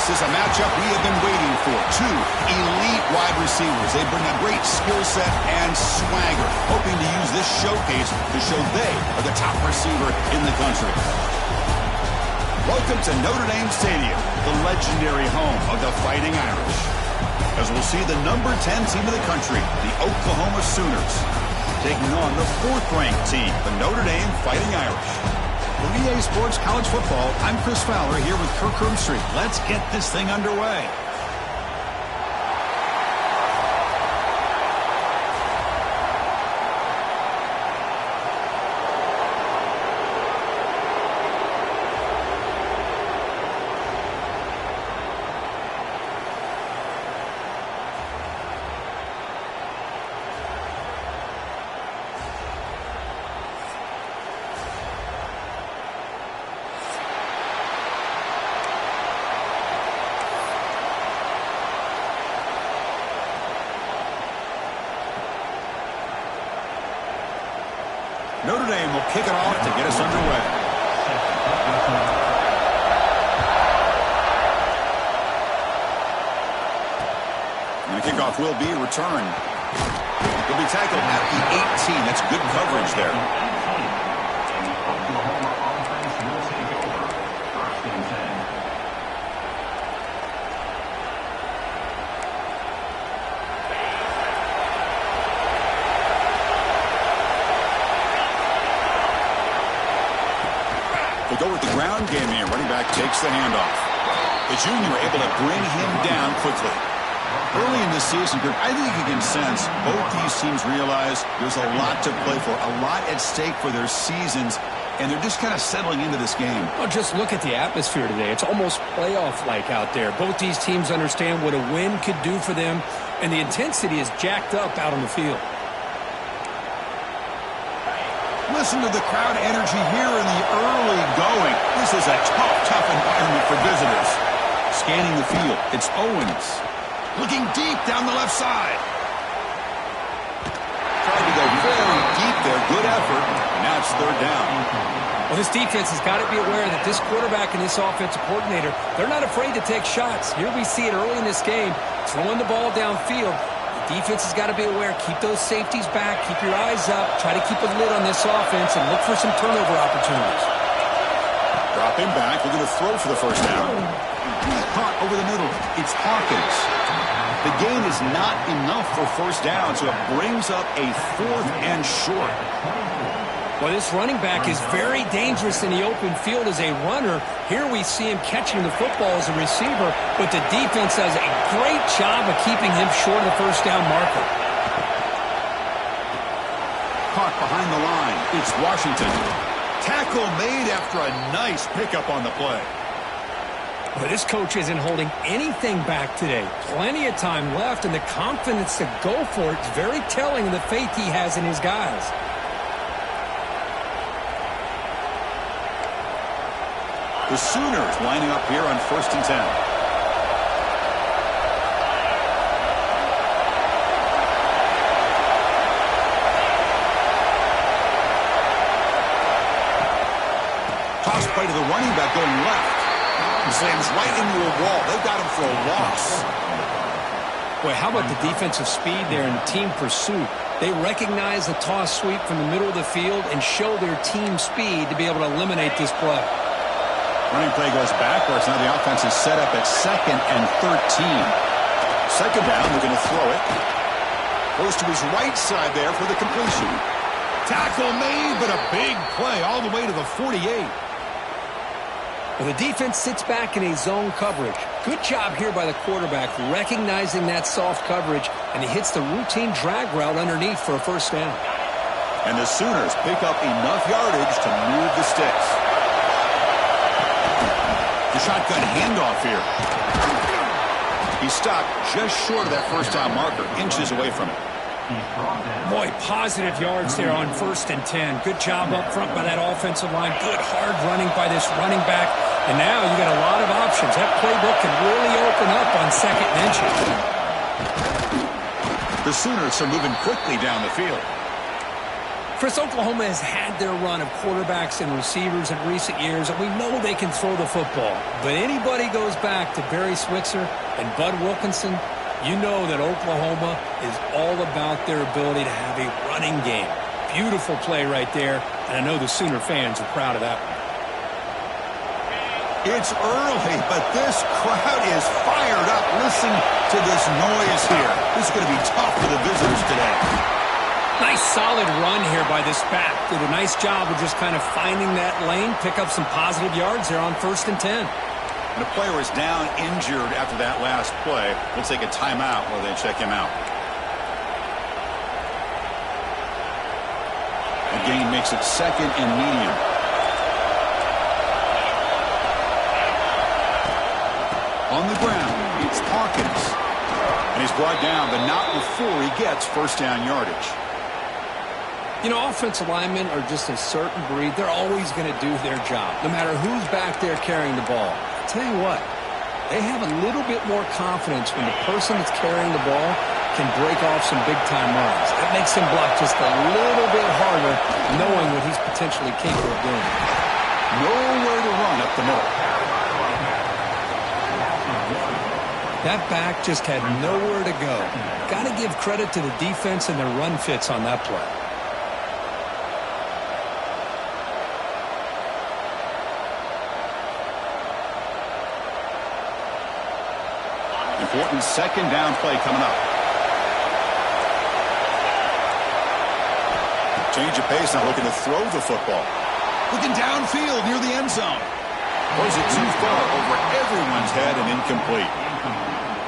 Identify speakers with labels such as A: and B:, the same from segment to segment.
A: This is a matchup we have been waiting for. Two elite wide receivers. They bring a great skill set and swagger, hoping to use this showcase to show they are the top receiver in the country. Welcome to Notre Dame Stadium, the legendary home of the Fighting Irish. As we'll see the number 10 team of the country, the Oklahoma Sooners, taking on the 4th-ranked team, the Notre Dame Fighting Irish. From EA Sports College Football, I'm Chris Fowler here with Kirk Herbstreit. Let's get this thing underway. Notre Dame will kick it off to get us underway. And the kickoff will be returned. He'll be tackled at the 18. That's good coverage there. Go with the ground game here. Running back takes the handoff. The junior able to bring him down quickly. Early in the season, I think you can sense both these teams realize there's a lot to play for, a lot at stake for their seasons, and they're just kind of settling into this game.
B: Well, just look at the atmosphere today. It's almost playoff-like out there. Both these teams understand what a win could do for them, and the intensity is jacked up out on the field.
A: Listen to the crowd energy here in the early going. This is a tough environment for visitors. Scanning the field, it's Owens. Looking deep down the left side. Tried to go very deep there. Good effort. And now it's 3rd down.
B: Well, this defense has got to be aware that this quarterback and this offensive coordinator, they're not afraid to take shots. Here we see it early in this game, throwing the ball downfield. Defense has got to be aware. Keep those safeties back. Keep your eyes up. Try to keep a lid on this offense and look for some turnover opportunities.
A: Dropping back. We're going to throw for the first down. He's caught over the middle. It's Hawkins. The gain is not enough for first down, so it brings up a 4th and short.
B: Well, this running back is very dangerous in the open field as a runner. Here we see him catching the football as a receiver, but the defense does a great job of keeping him short of the first down marker.
A: Caught behind the line. It's Washington. Tackle made after a nice pickup on the play.
B: But this coach isn't holding anything back today. Plenty of time left, and the confidence to go for it is very telling of the faith he has in his guys.
A: The Sooners lining up here on 1st and 10. Toss play to the running back going left. He slams right into a wall. They've got him for a loss.
B: Boy, how about the defensive speed there in team pursuit? They recognize the toss sweep from the middle of the field and show their team speed to be able to eliminate this play.
A: Running play goes backwards. Now the offense is set up at 2nd and 13. 2nd down, they're going to throw it. Goes to his right side there for the completion. Tackle made, but a big play all the way to the 48.
B: Well, the defense sits back in a zone coverage. Good job here by the quarterback, recognizing that soft coverage, and he hits the routine drag route underneath for a first down.
A: And the Sooners pick up enough yardage to move the sticks. The shotgun handoff here. He stopped just short of that first down marker, inches away from it.
B: Boy, positive yards there on 1st and 10. Good job up front by that offensive line. Good hard running by this running back. And now you got a lot of options. That playbook can really open up on 2nd and inches.
A: The Sooners are moving quickly down the field.
B: Chris, Oklahoma has had their run of quarterbacks and receivers in recent years, and we know they can throw the football. But anybody goes back to Barry Switzer and Bud Wilkinson, you know that Oklahoma is all about their ability to have a running game. Beautiful play right there, and I know the Sooner fans are proud of that one.
A: It's early, but this crowd is fired up. Listen to this noise here. This is going to be tough for the visitors today.
B: Nice solid run here by this back. Did a nice job of just kind of finding that lane, pick up some positive yards there on 1st and 10.
A: The player is down injured after that last play. We'll take a timeout while they check him out. The gain makes it 2nd and medium. On the ground, it's Hawkins. And he's brought down, but not before he gets 1st down yardage.
B: You know, offensive linemen are just a certain breed. They're always going to do their job, no matter who's back there carrying the ball. I'll tell you what, they have a little bit more confidence when the person that's carrying the ball can break off some big-time runs. That makes him block just a little bit harder, knowing what he's potentially capable of doing.
A: Nowhere to run up the middle.
B: That back just had nowhere to go. Got to give credit to the defense and their run fits on that play.
A: Important 2nd down play coming up. Change of pace, now looking to throw the football. Looking downfield near the end zone. Throws it too far over everyone's head and incomplete.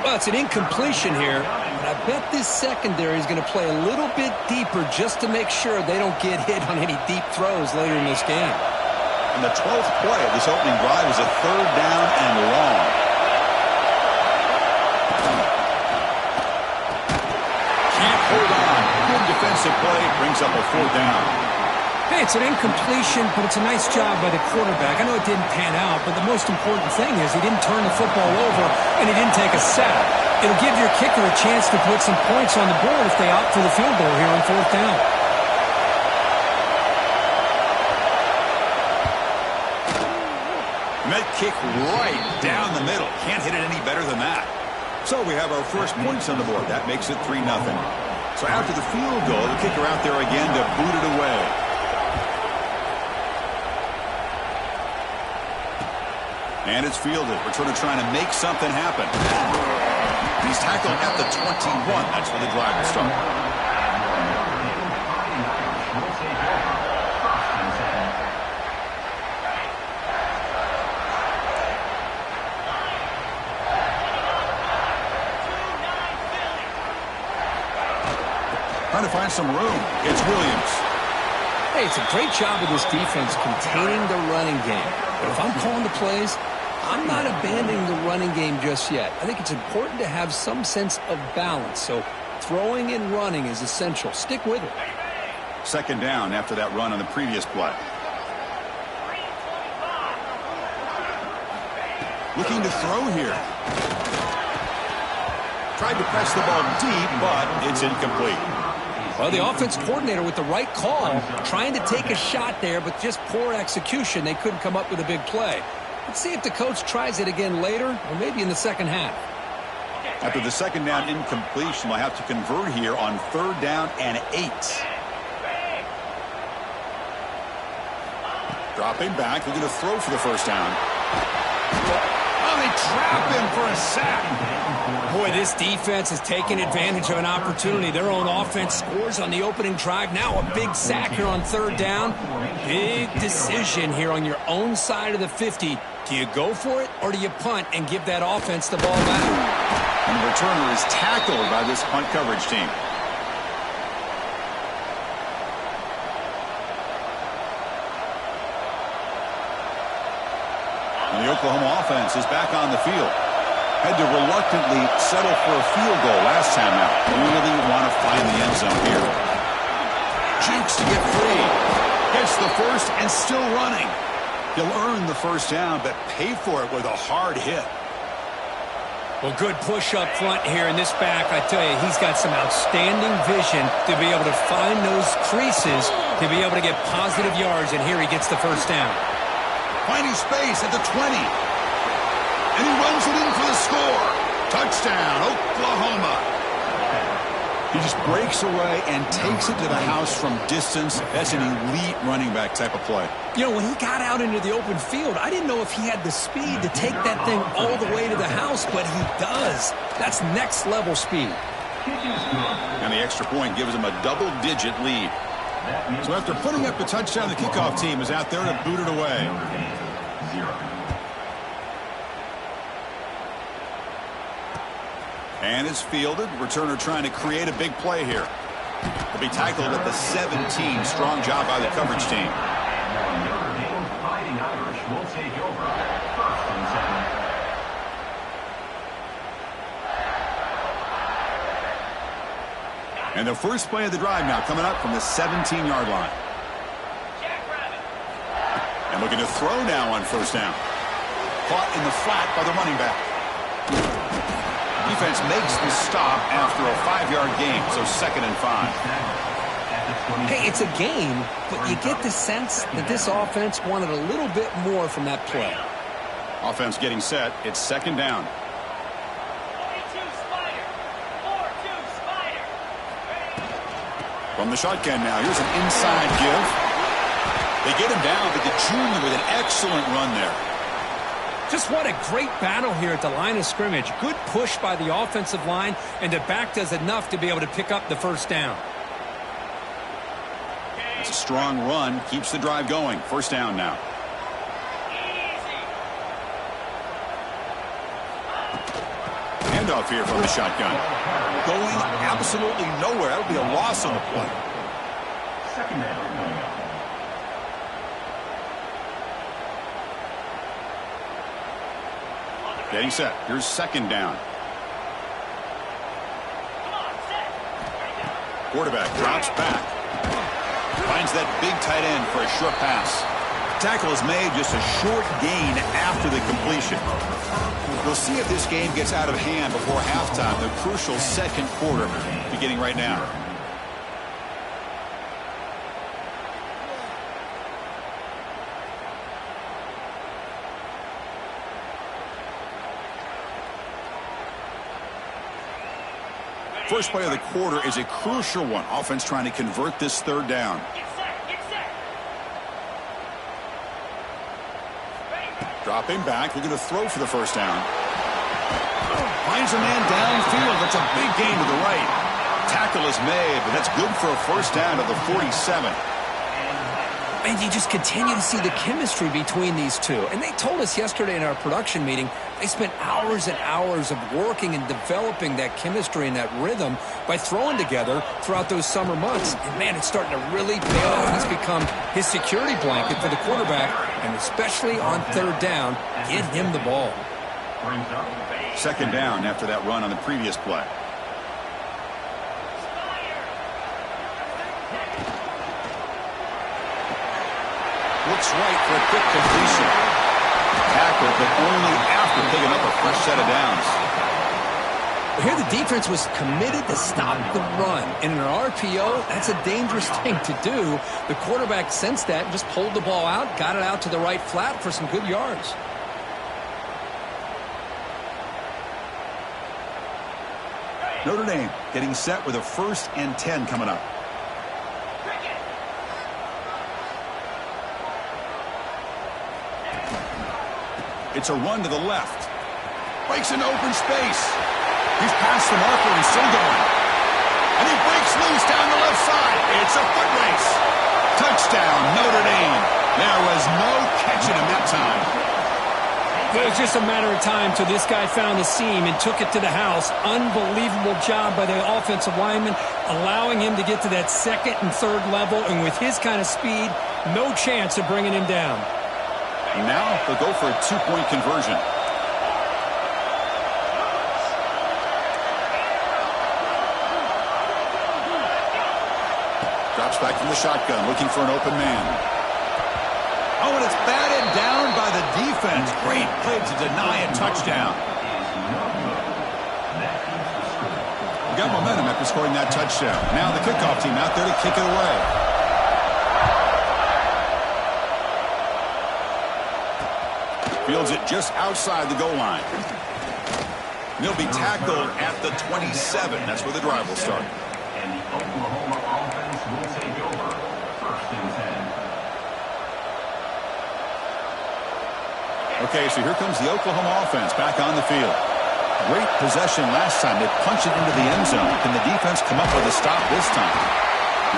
B: Well, it's an incompletion here, but I bet this secondary is going to play a little bit deeper just to make sure they don't get hit on any deep throws later in this game.
A: And the 12th play of this opening drive is a 3rd down and long. Can't hold on. Good defensive play, brings up a 4th down.
B: Hey, it's an incompletion, but it's a nice job by the quarterback. I know it didn't pan out, but the most important thing is he didn't turn the football over and he didn't take a sack. It'll give your kicker a chance to put some points on the board if they opt for the field goal here on 4th down.
A: Met kick right down the middle. Can't hit it any better than that. So we have our first points on the board. That makes it 3-0. So after the field goal, the kicker out there again to boot it away. And it's fielded. Returner trying to make something happen. He's tackled at the 21. That's where the drive will start. Trying to find some room. It's Williams.
B: Hey, it's a great job of this defense containing the running game. But if I'm calling the plays, I'm not abandoning the running game just yet. I think it's important to have some sense of balance. So throwing and running is essential. Stick with it.
A: 2nd down after that run on the previous play. Looking to throw here. Tried to press the ball deep, but it's incomplete.
B: Well, the offense coordinator with the right call, trying to take a shot there, but just poor execution. They couldn't come up with a big play. Let's see if the coach tries it again later, or maybe in the second half.
A: After the 2nd down incompletion, we'll have to convert here on 3rd down and 8. Dropping back, looking to throw for the 1st down. Oh, they trap him for a sack.
B: Boy, this defense is taking advantage of an opportunity. Their own offense scores on the opening drive. Now a big sack here on 3rd down. Big decision here on your own side of the 50. Do you go for it or do you punt and give that offense the ball back?
A: And the returner is tackled by this punt coverage team. And the Oklahoma offense is back on the field. Had to reluctantly settle for a field goal last time out. Really want to find the end zone here. Jukes to get free. Gets the first and still running. He'll earn the 1st down, but pay for it with a hard hit.
B: Well, good push up front here in this back. I tell you, he's got some outstanding vision to be able to find those creases, to be able to get positive yards, and here he gets the first down.
A: Finding space at the 20. And he runs it in for the score. Touchdown, Oklahoma. He just breaks away and takes it to the house from distance. That's an elite running back type of play.
B: You know, when he got out into the open field, I didn't know if he had the speed to take that thing all the way to the house, but he does. That's next-level speed.
A: And the extra point gives him a double-digit lead. So after putting up the touchdown, the kickoff team is out there to boot it away. And it's fielded. Returner trying to create a big play here. He'll be tackled at the 17. Strong job by the coverage team. And the first play of the drive now coming up from the 17-yard line. And looking to throw now on first down. Caught in the flat by the running back. Defense makes the stop after a 5-yard gain, so 2nd and 5.
B: Hey, it's a game, but you get the sense that this offense wanted a little bit more from that play.
A: Offense getting set. It's 2nd down. From the shotgun now. Here's an inside give. They get him down, but the junior with an excellent run there.
B: Just what a great battle here at the line of scrimmage. Good push by the offensive line, and the back does enough to be able to pick up the first down.
A: It's a strong run. Keeps the drive going. First down now. Handoff here from the shotgun. Going absolutely nowhere. That'll be a loss on the play.
C: Second down.
A: Getting set. Here's 2nd down. Quarterback drops back. Finds that big tight end for a short pass. Tackle is made, just a short gain after the completion. We'll see if this game gets out of hand before halftime. The crucial 2nd quarter beginning right now. First play of the quarter is a crucial one. Offense trying to convert this 3rd down. Dropping back, looking to throw for the first down. Finds a man downfield. That's a big gain to the right. Tackle is made, but that's good for a first down to the 47.
B: And you just continue to see the chemistry between these two. And they told us yesterday in our production meeting, they spent hours and hours of working and developing that chemistry and that rhythm by throwing together throughout those summer months. And, man, it's starting to really pay off. He's become his security blanket for the quarterback, and especially on 3rd down, get him the ball.
A: 2nd down after that run on the previous play. Looks right for a quick completion. Tackle, but only after picking up a fresh set of downs.
B: Here the defense was committed to stop the run. And in an RPO, that's a dangerous thing to do. The quarterback sensed that and just pulled the ball out, got it out to the right flat for some good yards.
A: Notre Dame getting set with a 1st and 10 coming up. It's a run to the left. Breaks into open space. He's past the marker and still going. And he breaks loose down the left side. It's a foot race. Touchdown, Notre Dame. There was no catching him that time.
B: It was just a matter of time till this guy found the seam and took it to the house. Unbelievable job by the offensive lineman, allowing him to get to that 2nd and 3rd level. And with his kind of speed, no chance of bringing him down.
A: And now they'll go for a 2-point conversion. Drops back from the shotgun, looking for an open man. Oh, and it's batted down by the defense. Great play to deny a touchdown. We got momentum after scoring that touchdown. Now the kickoff team out there to kick it away. Fields it just outside the goal line. He'll be tackled at the 27. That's where the drive will start.
C: And the Oklahoma offense will take over. 1st and 10.
A: Okay, so here comes the Oklahoma offense back on the field. Great possession last time. They punched it into the end zone. Can the defense come up with a stop this time?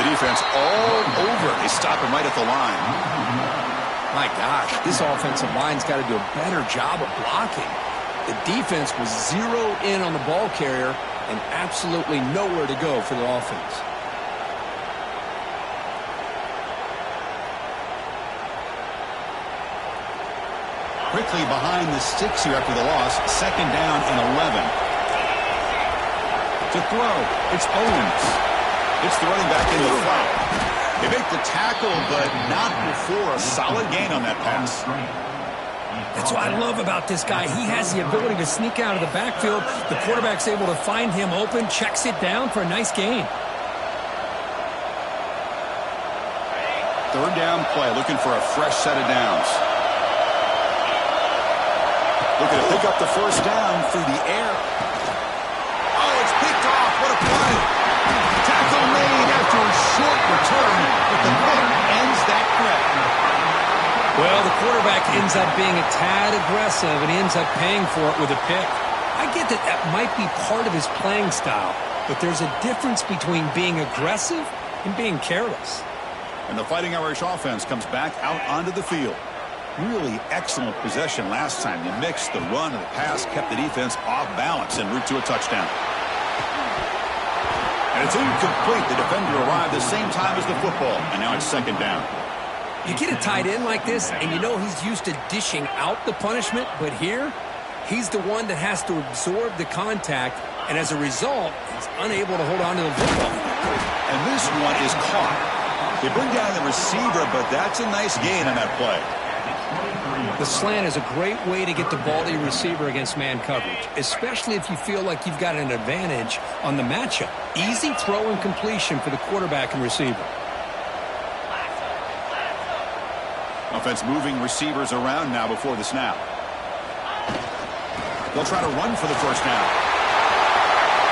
A: The defense all over. They stop him right at the line.
B: My gosh, this offensive line's got to do a better job of blocking. The defense was zeroed in on the ball carrier and absolutely nowhere to go for the offense.
A: Quickly behind the sticks here after the loss. 2nd down and 11. To throw, it's Owens. It's the running back in the flat. They make the tackle, but not before a solid gain on that pass.
B: That's what I love about this guy. He has the ability to sneak out of the backfield. The quarterback's able to find him open, checks it down for a nice gain.
A: 3rd down play, looking for a fresh set of downs. Looking to pick up the 1st down through the air. Oh, it's picked off. What a play. Tackle made after a short return, but the pick ends that threat.
B: Well, the quarterback ends up being a tad aggressive, and he ends up paying for it with a pick. I get that that might be part of his playing style, but there's a difference between being aggressive and being careless.
A: And the Fighting Irish offense comes back out onto the field. Really excellent possession last time. You mixed the run and the pass, kept the defense off balance en route to a touchdown. And it's incomplete. The defender arrived the same time as the football, and now it's 2nd down.
B: You get a tight end like this, and you know he's used to dishing out the punishment, but here, he's the one that has to absorb the contact, and as a result, he's unable to hold on to the football.
A: And this one is caught. They bring down the receiver, but that's a nice gain on that play.
B: The slant is a great way to get the ball to your receiver against man coverage, especially if you feel like you've got an advantage on the matchup. Easy throw and completion for the quarterback and receiver.
A: Offense moving receivers around now before the snap. They'll try to run for the 1st down.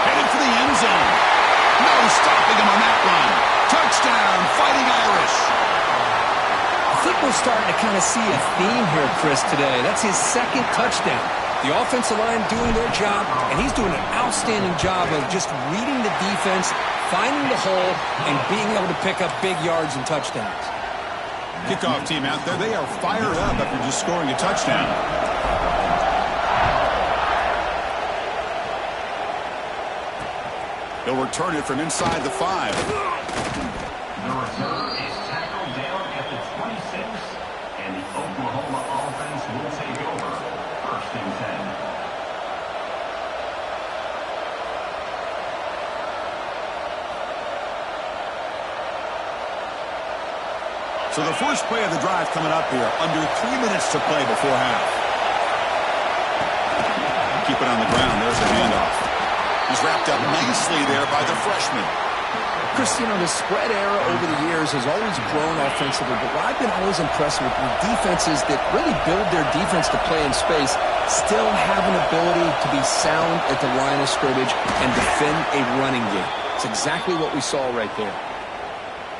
A: Headed for the end zone. No stopping him on that run. Touchdown, Fighting Irish.
B: I think we're starting to kind of see a theme here, Chris, today. That's his 2nd touchdown. The offensive line doing their job, and he's doing an outstanding job of just reading the defense, finding the hole, and being able to pick up big yards and touchdowns.
A: Kickoff team out there, they are fired up after just scoring a touchdown. They'll return it from inside the 5.
C: The return is tackled down at the 26, and the Oklahoma offense will take over. 1st and 10.
A: So the first play of the drive coming up here, under 3 minutes to play before half. Keep it on the ground. There's a handoff. He's wrapped up nicely there by the freshman.
B: Chris, you know, the spread era over the years has always grown offensively, but what I've been always impressed with defenses that really build their defense to play in space still have an ability to be sound at the line of scrimmage and defend a running game. It's exactly what we saw right there.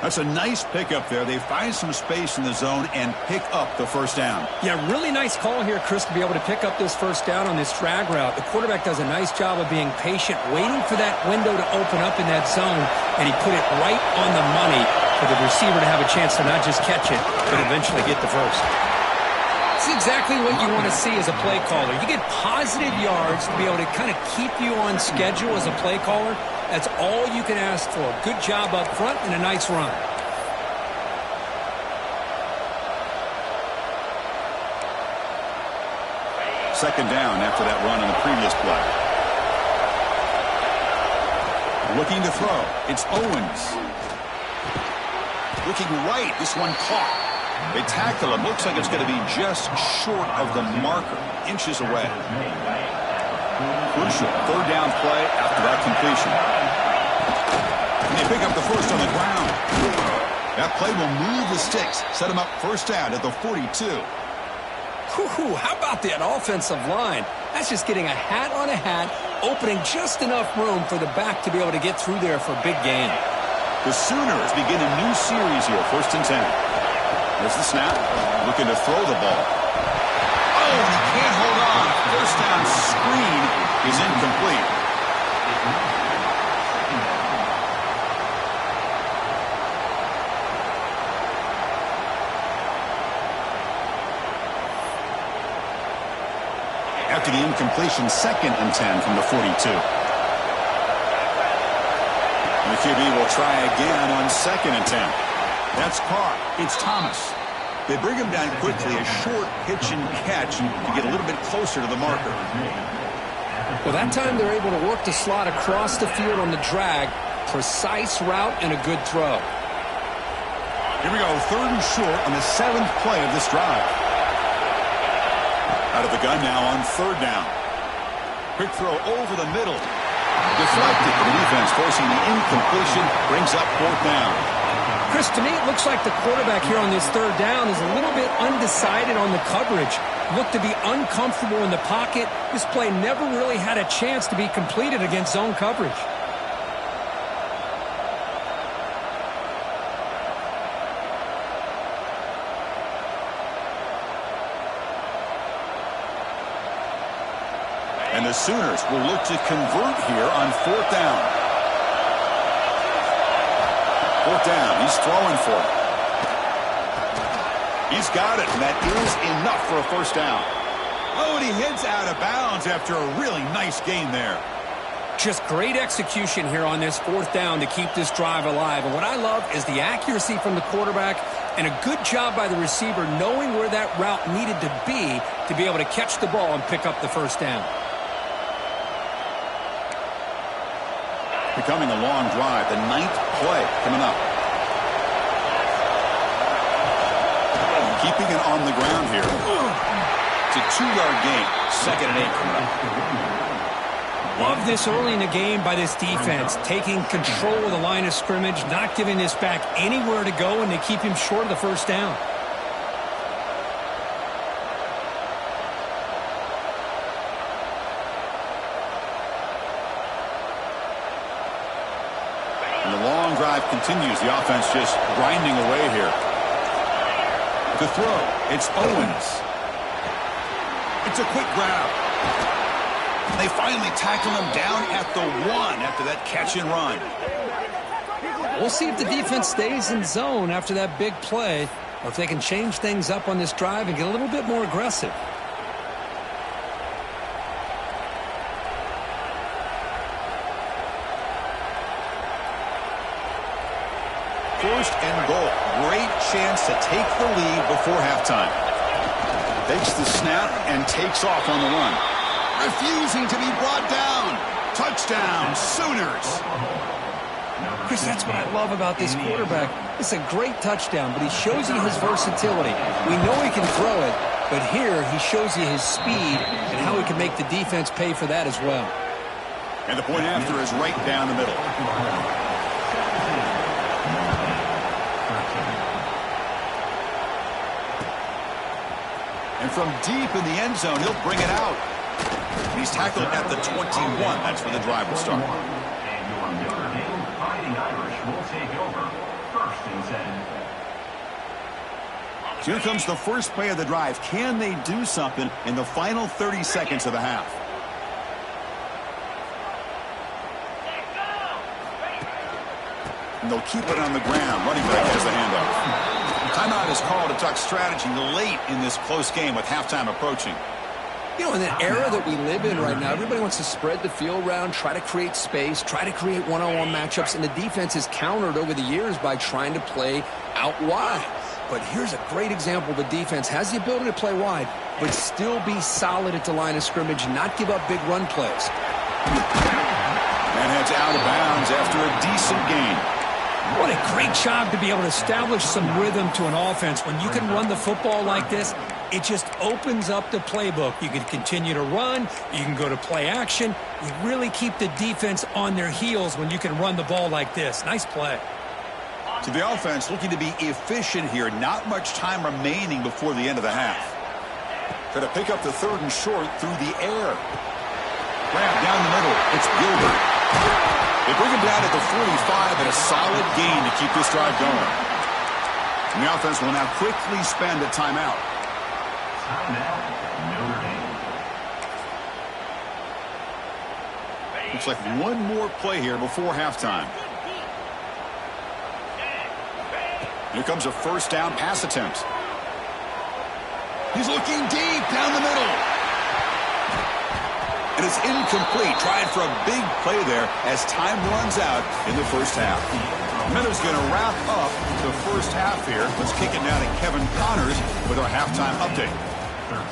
A: That's a nice pickup there. They find some space in the zone and pick up the 1st down.
B: Yeah, really nice call here, Chris, to be able to pick up this 1st down on this drag route. The quarterback does a nice job of being patient, waiting for that window to open up in that zone, and he put it right on the money for the receiver to have a chance to not just catch it, but eventually get the 1st. This is exactly what you want to see as a play caller. You get positive yards to be able to kind of keep you on schedule as a play caller. That's all you can ask for. Good job up front and a nice run.
A: Second down after that run on the previous play. Looking to throw. It's Owens. Looking right. This one caught. They tackle him. Looks like it's going to be just short of the marker. Inches away. Crucial third down play after that completion. And they pick up the first on the ground. That play will move the sticks, set them up first down at the 42.
B: Whew, how about that offensive line? That's just getting a hat on a hat, opening just enough room for the back to be able to get through there for a big gain.
A: The Sooners begin a new series here, 1st and 10. There's the snap, looking to throw the ball. Oh, and he can't hold on. First down screen is incomplete. After the incompletion, 2nd and 10 from the 42. And the QB will try again on 2nd and 10. That's Carr. It's Thomas. They bring him down quickly, a short pitch and catch to get a little bit closer to the marker.
B: Well, that time they're able to work the slot across the field on the drag. Precise route and a good throw.
A: Here we go, 3rd and short on the 7th play of this drive. Out of the gun now on 3rd down. Quick throw over the middle. Deflected, the defense forcing the incompletion, brings up 4th down.
B: Chris, to me, it looks like the quarterback here on this 3rd down is a little bit undecided on the coverage. Looked to be uncomfortable in the pocket. This play never really had a chance to be completed against zone coverage.
A: And the Sooners will look to convert here on 4th down. 4th down, he's throwing for it. He's got it, and that is enough for a first down. Oh, and he heads out of bounds after a really nice gain there.
B: Just great execution here on this 4th down to keep this drive alive. And what I love is the accuracy from the quarterback and a good job by the receiver knowing where that route needed to be able to catch the ball and pick up the first down.
A: Becoming a long drive, the 9th play coming up. Keeping it on the ground here. It's a 2-yard gain, 2nd and 8 coming up.
B: Love this early in the game by this defense, taking control of the line of scrimmage, not giving this back anywhere to go, and they keep him short of the first down.
A: And the long drive continues. The offense just grinding away here. To throw, it's Owens. It's a quick grab. They finally tackle him down at the 1 after that catch and run.
B: We'll see if the defense stays in zone after that big play, or if they can change things up on this drive and get a little bit more aggressive.
A: First and goal. Great chance to take the lead before halftime. Takes the snap and takes off on the run. Refusing to be brought down. Touchdown, Sooners.
B: Chris, that's what I love about this quarterback. It's a great touchdown, but he shows you his versatility. We know he can throw it, but here he shows you his speed and how he can make the defense pay for that as well.
A: And the point after is right down the middle. And from deep in the end zone, he'll bring it out. He's tackled at the 21. That's where the drive will start.
C: And your Notre Dame Fighting Irish will take over. 1st and 10.
A: Here comes the first play of the drive. Can they do something in the final 30 seconds of the half? And they'll keep it on the ground. Running back has the handoff. Timeout is called to talk strategy late in this close game with halftime approaching.
B: You know, in the era that we live in right now, everybody wants to spread the field around, try to create space, try to create one-on-one matchups, and the defense is countered over the years by trying to play out wide. But here's a great example. The defense has the ability to play wide, but still be solid at the line of scrimmage, not give up big run plays.
A: And heads out of bounds after a decent gain.
B: What a great job to be able to establish some rhythm to an offense. When you can run the football like this, It just opens up the playbook. You can continue to run. You can go to play action. You really keep the defense on their heels when you can run the ball like this. Nice play.
A: So the offense looking to be efficient here. Not much time remaining before the end of the half. Going to pick up the 3rd and short through the air. Grab down the middle. It's Gilbert. They bring him down at the 45 and a solid gain to keep this drive going. And the offense will now quickly spend a timeout. Looks like one more play here before halftime. Here comes a 1st down pass attempt. He's looking deep down the middle. And it's incomplete. Trying for a big play there as time runs out in the 1st half. Miller's going to wrap up the 1st half here. Let's kick it now to Kevin Connors with our halftime update.
C: 13.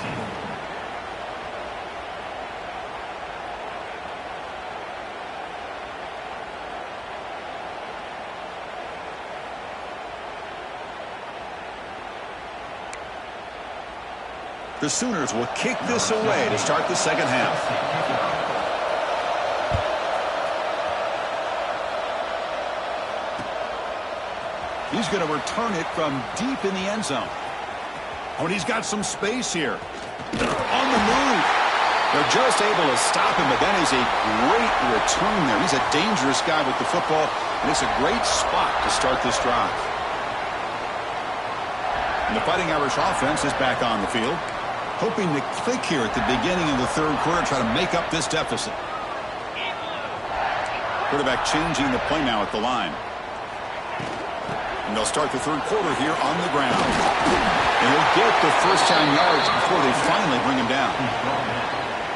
A: The Sooners will kick this away to start the 2nd half. He's going to return it from deep in the end zone. Oh, and he's got some space here. On the move. They're just able to stop him, but that is a great return there. He's a dangerous guy with the football, and it's a great spot to start this drive. And the Fighting Irish offense is back on the field, hoping to click here at the beginning of the 3rd quarter, try to make up this deficit. Quarterback changing the play now at the line. And they'll start the 3rd quarter here on the ground. And he'll get the 1st down yards before they finally bring him down.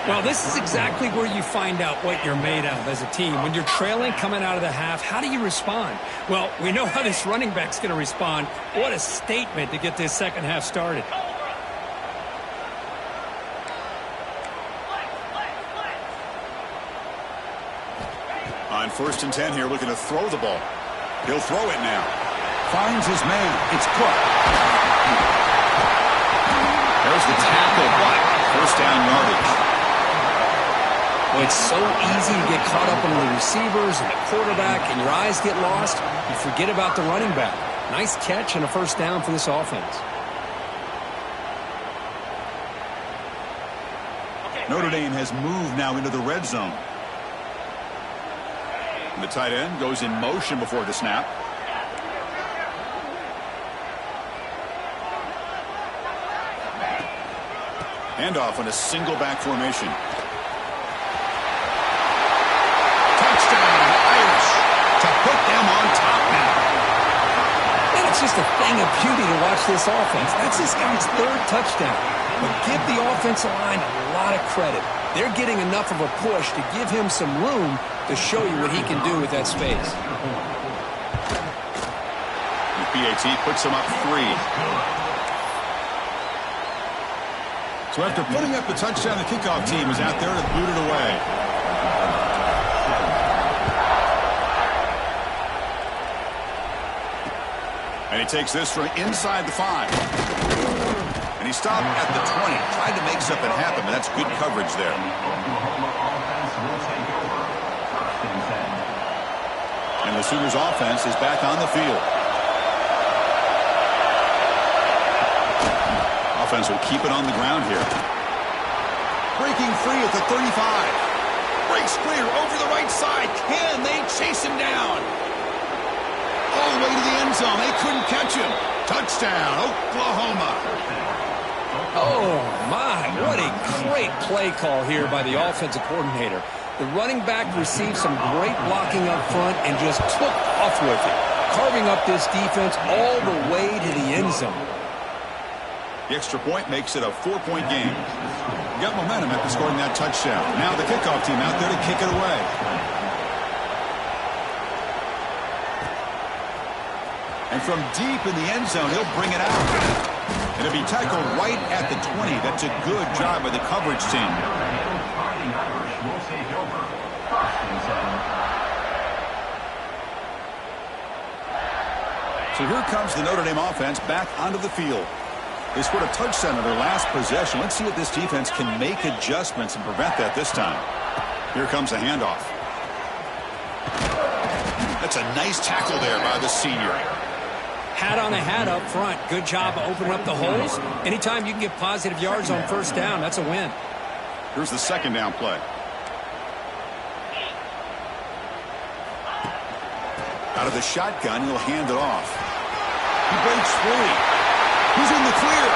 B: Well, this is exactly where you find out what you're made of as a team. When you're trailing coming out of the half, how do you respond? Well, we know how this running back's going to respond. What a statement to get this 2nd half started.
A: On 1st and 10 here, looking to throw the ball. He'll throw it now. Finds his man. It's Cook. There's the tackle, but 1st down yardage.
B: Well, it's so easy to get caught up on the receivers and the quarterback, and your eyes get lost. You forget about the running back. Nice catch and a 1st down for this offense.
A: Notre Dame has moved now into the red zone. And the tight end goes in motion before the snap. Handoff on a single back formation. Touchdown, Irish, to put them on top now.
B: And it's just a thing of beauty to watch this offense. That's this guy's 3rd touchdown. But give the offensive line a lot of credit. They're getting enough of a push to give him some room to show you what he can do with that space.
A: The PAT puts him up 3. So after putting up the touchdown, the kickoff team is out there to boot it away. And he takes this from inside the 5. And he stopped at the 20. Tried to make something happen, but that's good coverage there. And the Sooners offense is back on the field. Offense will keep it on the ground here. Breaking free at the 35. Breaks clear over the right side. Can they chase him down? All the way to the end zone. They couldn't catch him. Touchdown, Oklahoma.
B: Oh, my. What a great play call here by the offensive coordinator. The running back received some great blocking up front and just took off with it, carving up this defense all the way to the end zone.
A: The extra point makes it a 4-point game. Got momentum after scoring that touchdown. Now the kickoff team out there to kick it away. And from deep in the end zone, he'll bring it out. And it'll be tackled right at the 20. That's a good job by the coverage team. So here comes the Notre Dame offense back onto the field. They scored a touchdown in their last possession. Let's see if this defense can make adjustments and prevent that this time. Here comes a handoff. That's a nice tackle there by the senior.
B: Hat on a hat up front. Good job of opening up the holes. Anytime you can get positive yards on first down, that's a win.
A: Here's the second down play. Out of the shotgun, he'll hand it off. He breaks free. He's in the clear.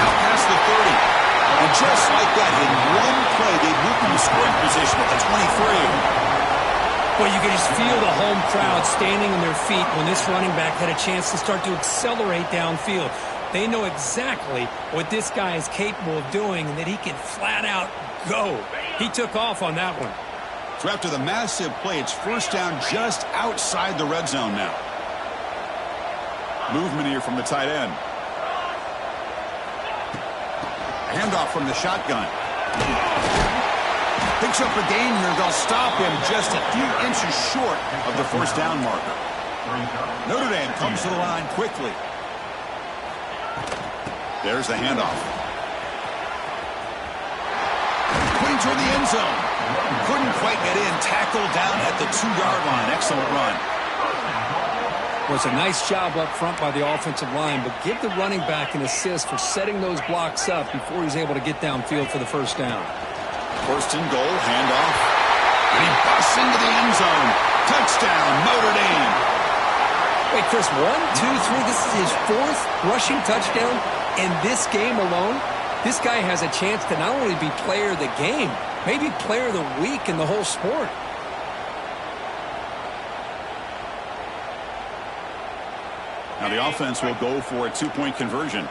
A: Out past the 30. And just like that, in one play, they moved him to scoring position at the 23.
B: Well, you can just feel the home crowd standing on their feet when this running back had a chance to start to accelerate downfield. They know exactly what this guy is capable of doing and that he can flat out go. He took off on that one.
A: So after the massive play, it's first down just outside the red zone now. Movement here from the tight end. Handoff from the shotgun. Picks up a gain here. They'll stop him just a few inches short of the first down marker. Notre Dame comes to the line quickly. There's the handoff. Putting toward the end zone. Couldn't quite get in. Tackled down at the 2-yard line. Excellent run.
B: Well, it's a nice job up front by the offensive line, but give the running back an assist for setting those blocks up before he's able to get downfield for the first down.
A: First and goal, handoff. And he busts into the end zone. Touchdown, Notre Dame.
B: Wait, Chris, 1, 2, 3. This is his 4th rushing touchdown in this game alone. This guy has a chance to not only be player of the game, maybe player of the week in the whole sport.
A: Now the offense will go for a 2-point conversion.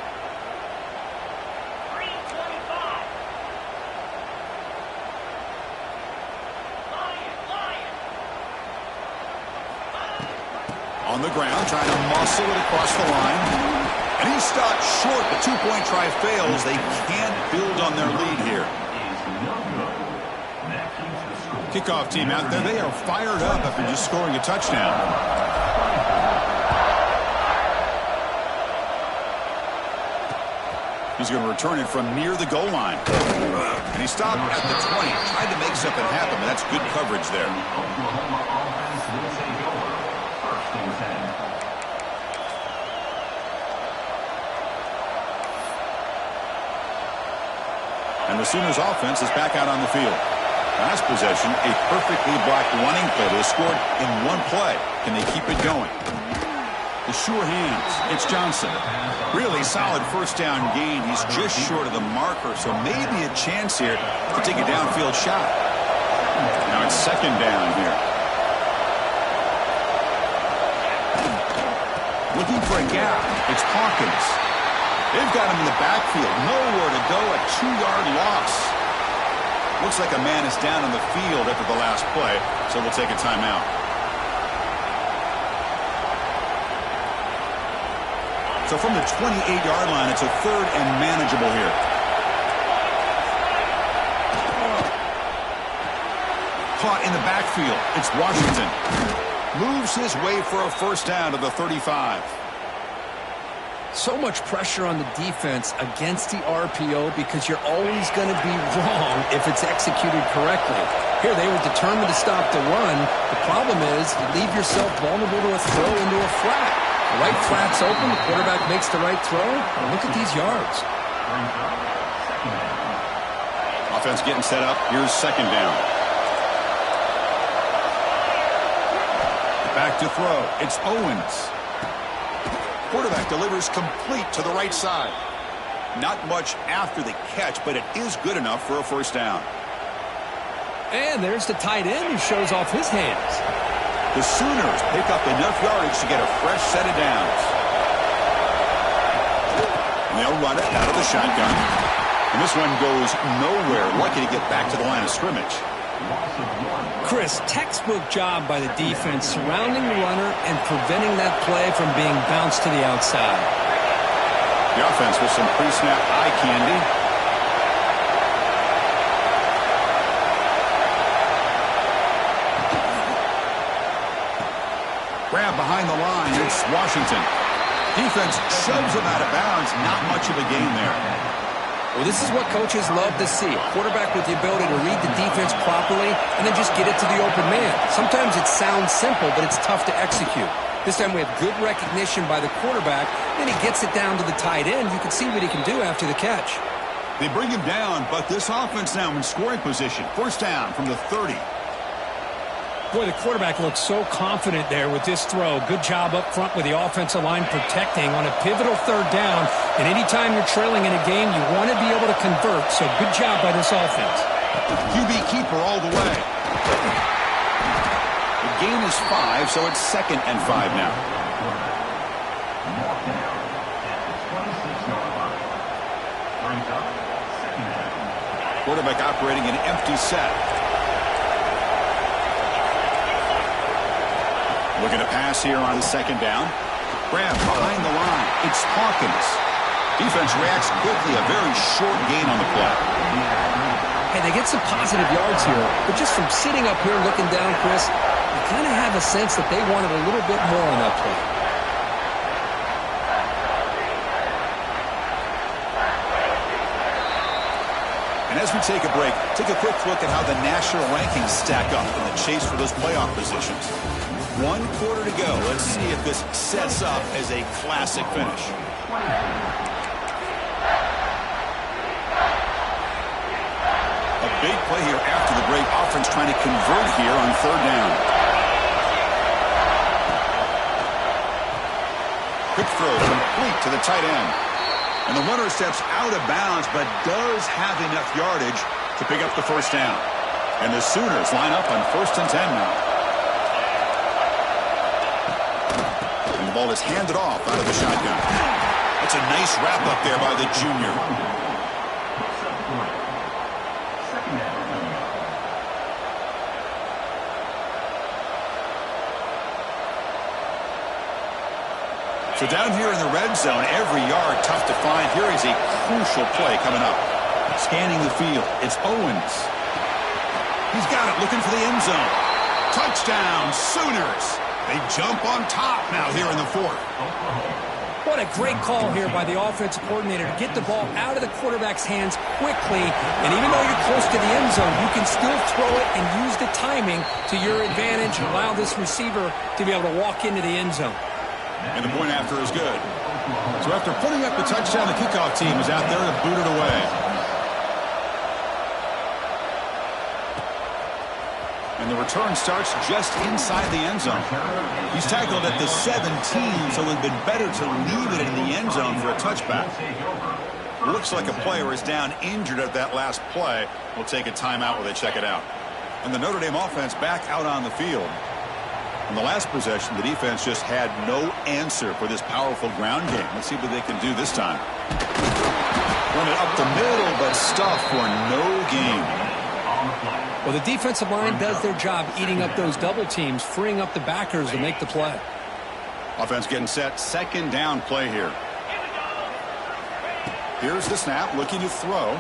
A: On the ground, trying to muscle it across the line. And he's stopped short. The 2-point try fails. They can't build on their lead here. Kickoff team out there. They are fired up after just scoring a touchdown. He's going to return it from near the goal line. And he stopped at the 20. Tried to make something happen, but that's good coverage there.
C: Oklahoma offense will take over. First and 10.
A: And the Sooners offense is back out on the field. Last possession, a perfectly blocked running play. They scored in one play. Can they keep it going? The sure hands. It's Johnson. Really solid first down gain. He's just short of the marker, so maybe a chance here to take a downfield shot. Now it's second down here. Looking for a gap. It's Hawkins. They've got him in the backfield. Nowhere to go. A 2-yard loss. Looks like a man is down on the field after the last play, so we'll take a timeout. So from the 28-yard line, it's a 3rd and manageable here. Caught in the backfield. It's Washington. Moves his way for a first down to the 35.
B: So much pressure on the defense against the RPO because you're always going to be wrong if it's executed correctly. Here, they were determined to stop the run. The problem is you leave yourself vulnerable to a throw into a flat. The right flat's open, the quarterback makes the right throw, and look at these yards.
A: Offense getting set up. Here's second down. Back to throw. It's Owens. Quarterback delivers complete to the right side. Not much after the catch, but it is good enough for a first down.
B: And there's the tight end who shows off his hands.
A: The Sooners pick up enough yardage to get a fresh set of downs. And they'll run it out of the shotgun. And this one goes nowhere. Lucky to get back to the line of scrimmage.
B: Chris, textbook job by the defense surrounding the runner and preventing that play from being bounced to the outside.
A: The offense with some pre-snap eye candy. Grab behind the line. It's Washington. Defense shoves him out of bounds. Not much of a gain there.
B: Well, this is what coaches love to see. A quarterback with the ability to read the defense properly and then just get it to the open man. Sometimes it sounds simple, but it's tough to execute. This time we have good recognition by the quarterback. Then he gets it down to the tight end. You can see what he can do after the catch.
A: They bring him down, but this offense now in scoring position. First down from the 30.
B: Boy, the quarterback looks so confident there with this throw. Good job up front with the offensive line protecting on a pivotal third down. And anytime you're trailing in a game, you want to be able to convert. So good job by this offense.
A: QB keeper all the way. The gain is 5, so it's 2nd and 5 now. Quarterback operating an empty set. Looking to pass here on 2nd down. Grab behind the line. It's Hawkins. Defense reacts quickly. A very short gain on the play.
B: Hey, they get some positive yards here, but just from sitting up here looking down, Chris, you kind of have a sense that they wanted a little bit more on that play.
A: And as we take a break, take a quick look at how the national rankings stack up in the chase for those playoff positions. 1 quarter to go. Let's see if this sets up as a classic finish. A big play here after the break. Offense trying to convert here on 3rd down. Quick throw complete to the tight end. And the runner steps out of bounds, but does have enough yardage to pick up the first down. And the Sooners line up on 1st and 10 now. And the ball is handed off out of the shotgun. That's a nice wrap up there by the junior. So down here in the red zone, every yard tough to find. Here is a crucial play coming up. Scanning the field, it's Owens. He's got it, looking for the end zone. Touchdown, Sooners. They jump on top now here in the 4th.
B: What a great call here by the offensive coordinator to get the ball out of the quarterback's hands quickly. And even though you're close to the end zone, you can still throw it and use the timing to your advantage and allow this receiver to be able to walk into the end zone.
A: And the point after is good. So after putting up the touchdown, the kickoff team is out there to boot it away. And the return starts just inside the end zone. He's tackled at the 17, so it would have been better to leave it in the end zone for a touchback. Looks like a player is down injured at that last play. We'll take a timeout while they check it out. And the Notre Dame offense back out on the field. In the last possession, the defense just had no answer for this powerful ground game. Let's see what they can do this time. Run it up the middle, but stuff for no gain.
B: Well, the defensive line does their job eating up those double teams, freeing up the backers to make the play.
A: Offense getting set. 2nd down play here. Here's the snap, looking to throw.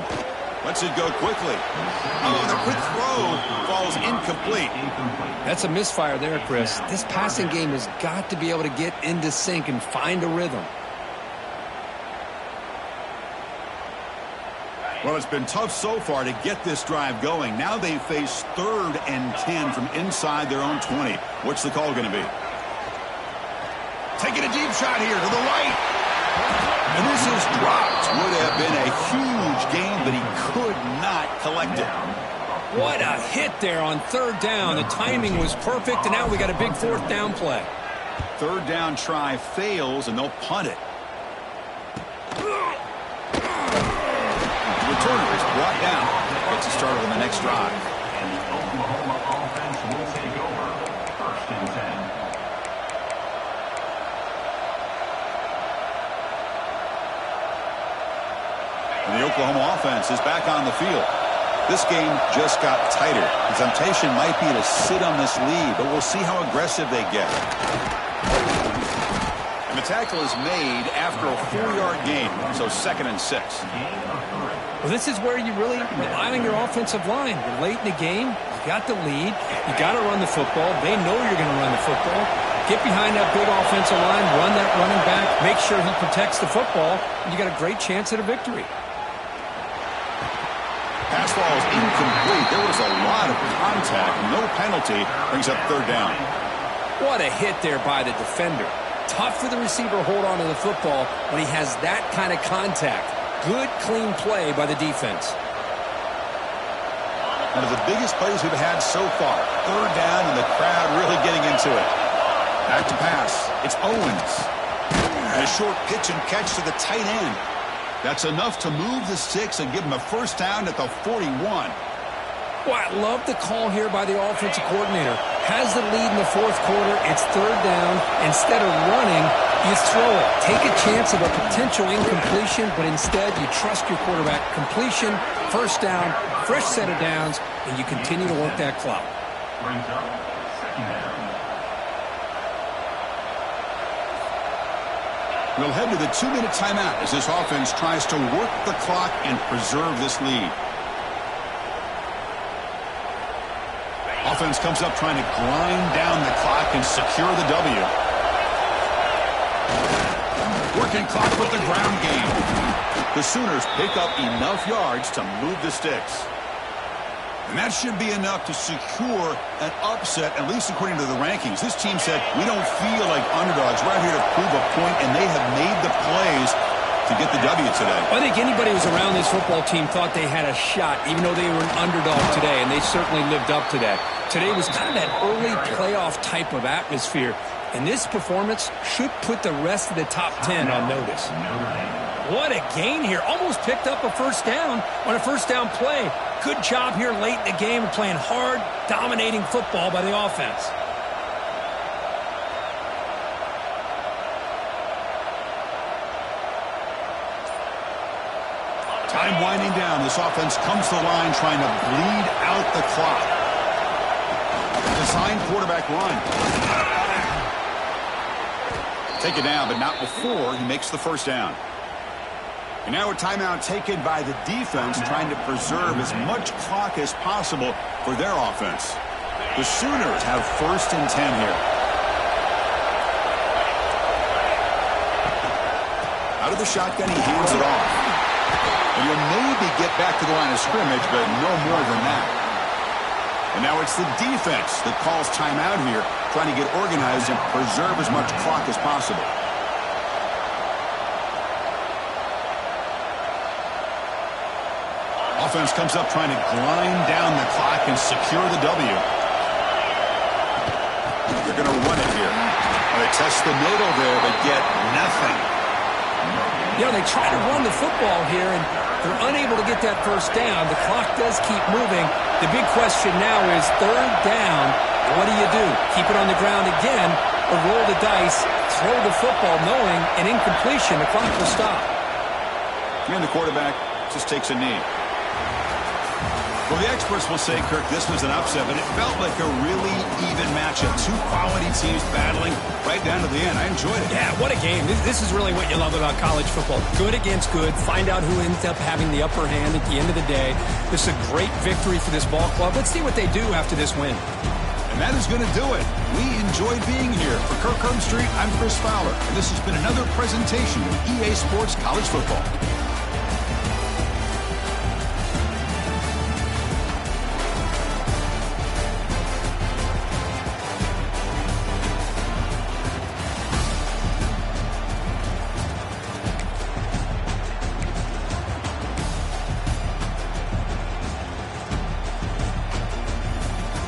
A: Lets it go quickly. Oh, the quick throw falls incomplete.
B: That's a misfire there, Chris. This passing game has got to be able to get into sync and find a rhythm.
A: Well, it's been tough so far to get this drive going. Now they face 3rd and 10 from inside their own 20. What's the call going to be? Taking a deep shot here to the right. And this is dropped. Would have been a huge gain, but he could not collect it.
B: What a hit there on 3rd down. The timing was perfect, and now we got a big 4th down play.
A: 3rd down try fails, and they'll punt it. Returner is brought down. Gets it started on the next drive.
C: And the Oklahoma offense will take over 1st and 10.
A: And the Oklahoma offense is back on the field. This game just got tighter. The temptation might be to sit on this lead, but we'll see how aggressive they get. And the tackle is made after a 4-yard gain, so 2nd and 6.
B: Well, this is where you really rely on your offensive line. You're late in the game. You got the lead. You got to run the football. They know you're going to run the football. Get behind that big offensive line, run that running back, make sure he protects the football, and you got a great chance at a victory.
A: Pass ball is incomplete. There was a lot of contact. No penalty. Brings up third down.
B: What a hit there by the defender. Tough for the receiver to hold on to the football when he has that kind of contact. Good, clean play by the defense.
A: One of the biggest plays we've had so far. Third down, and the crowd really getting into it. Back to pass. It's Owens. And a short pitch and catch to the tight end. That's enough to move the sticks and give him a first down at the 41.
B: Well, I love the call here by the offensive coordinator. Has the lead in the fourth quarter. It's third down. Instead of running, you throw it. Take a chance of a potential incompletion, but instead you trust your quarterback. Completion, first down, fresh set of downs, and you continue to work that clock.
C: Brings up second down.
A: We'll head to the 2-minute timeout as this offense tries to work the clock and preserve this lead. Offense comes up trying to grind down the clock and secure the W. Working clock with the ground game. The Sooners pick up enough yards to move the sticks. And that should be enough to secure an upset, at least according to the rankings. This team said, we don't feel like underdogs. We're out here to prove a point, and they have made the plays to get the W today.
B: I think anybody who's around this football team thought they had a shot, even though they were an underdog today, and they certainly lived up to that. Today was kind of that early playoff type of atmosphere, and this performance should put the rest of the top 10 on notice. What a gain here. Almost picked up a first down on a first down play. Good job here late in the game of playing hard, dominating football by the offense.
A: Time winding down. This offense comes to the line trying to bleed out the clock. Design quarterback run. Take it down, but not before he makes the first down. And now a timeout taken by the defense trying to preserve as much clock as possible for their offense. The Sooners have first and 10 here. Out of the shotgun, he hands it off. And he'll maybe get back to the line of scrimmage, but no more than that. And now it's the defense that calls timeout here, trying to get organized and preserve as much clock as possible. Offense comes up trying to grind down the clock and secure the W. They're going to run it here. They test the middle there, but get nothing.
B: You know, they try to run the football here, and they're unable to get that first down. The clock does keep moving. The big question now is third down. What do? Keep it on the ground again, or roll the dice, throw the football, knowing an incompletion, the clock will stop.
A: And the quarterback just takes a knee. Well, the experts will say, Kirk, this was an upset, but it felt like a really even matchup. Two quality teams battling right down to the end. I enjoyed it.
B: Yeah, what a game. This is really what you love about college football. Good against good. Find out who ends up having the upper hand at the end of the day. This is a great victory for this ball club. Let's see what they do after this win.
A: And that is going to do it. We enjoyed being here. For Kirk Herbstreit, I'm Chris Fowler, and this has been another presentation of EA Sports College Football.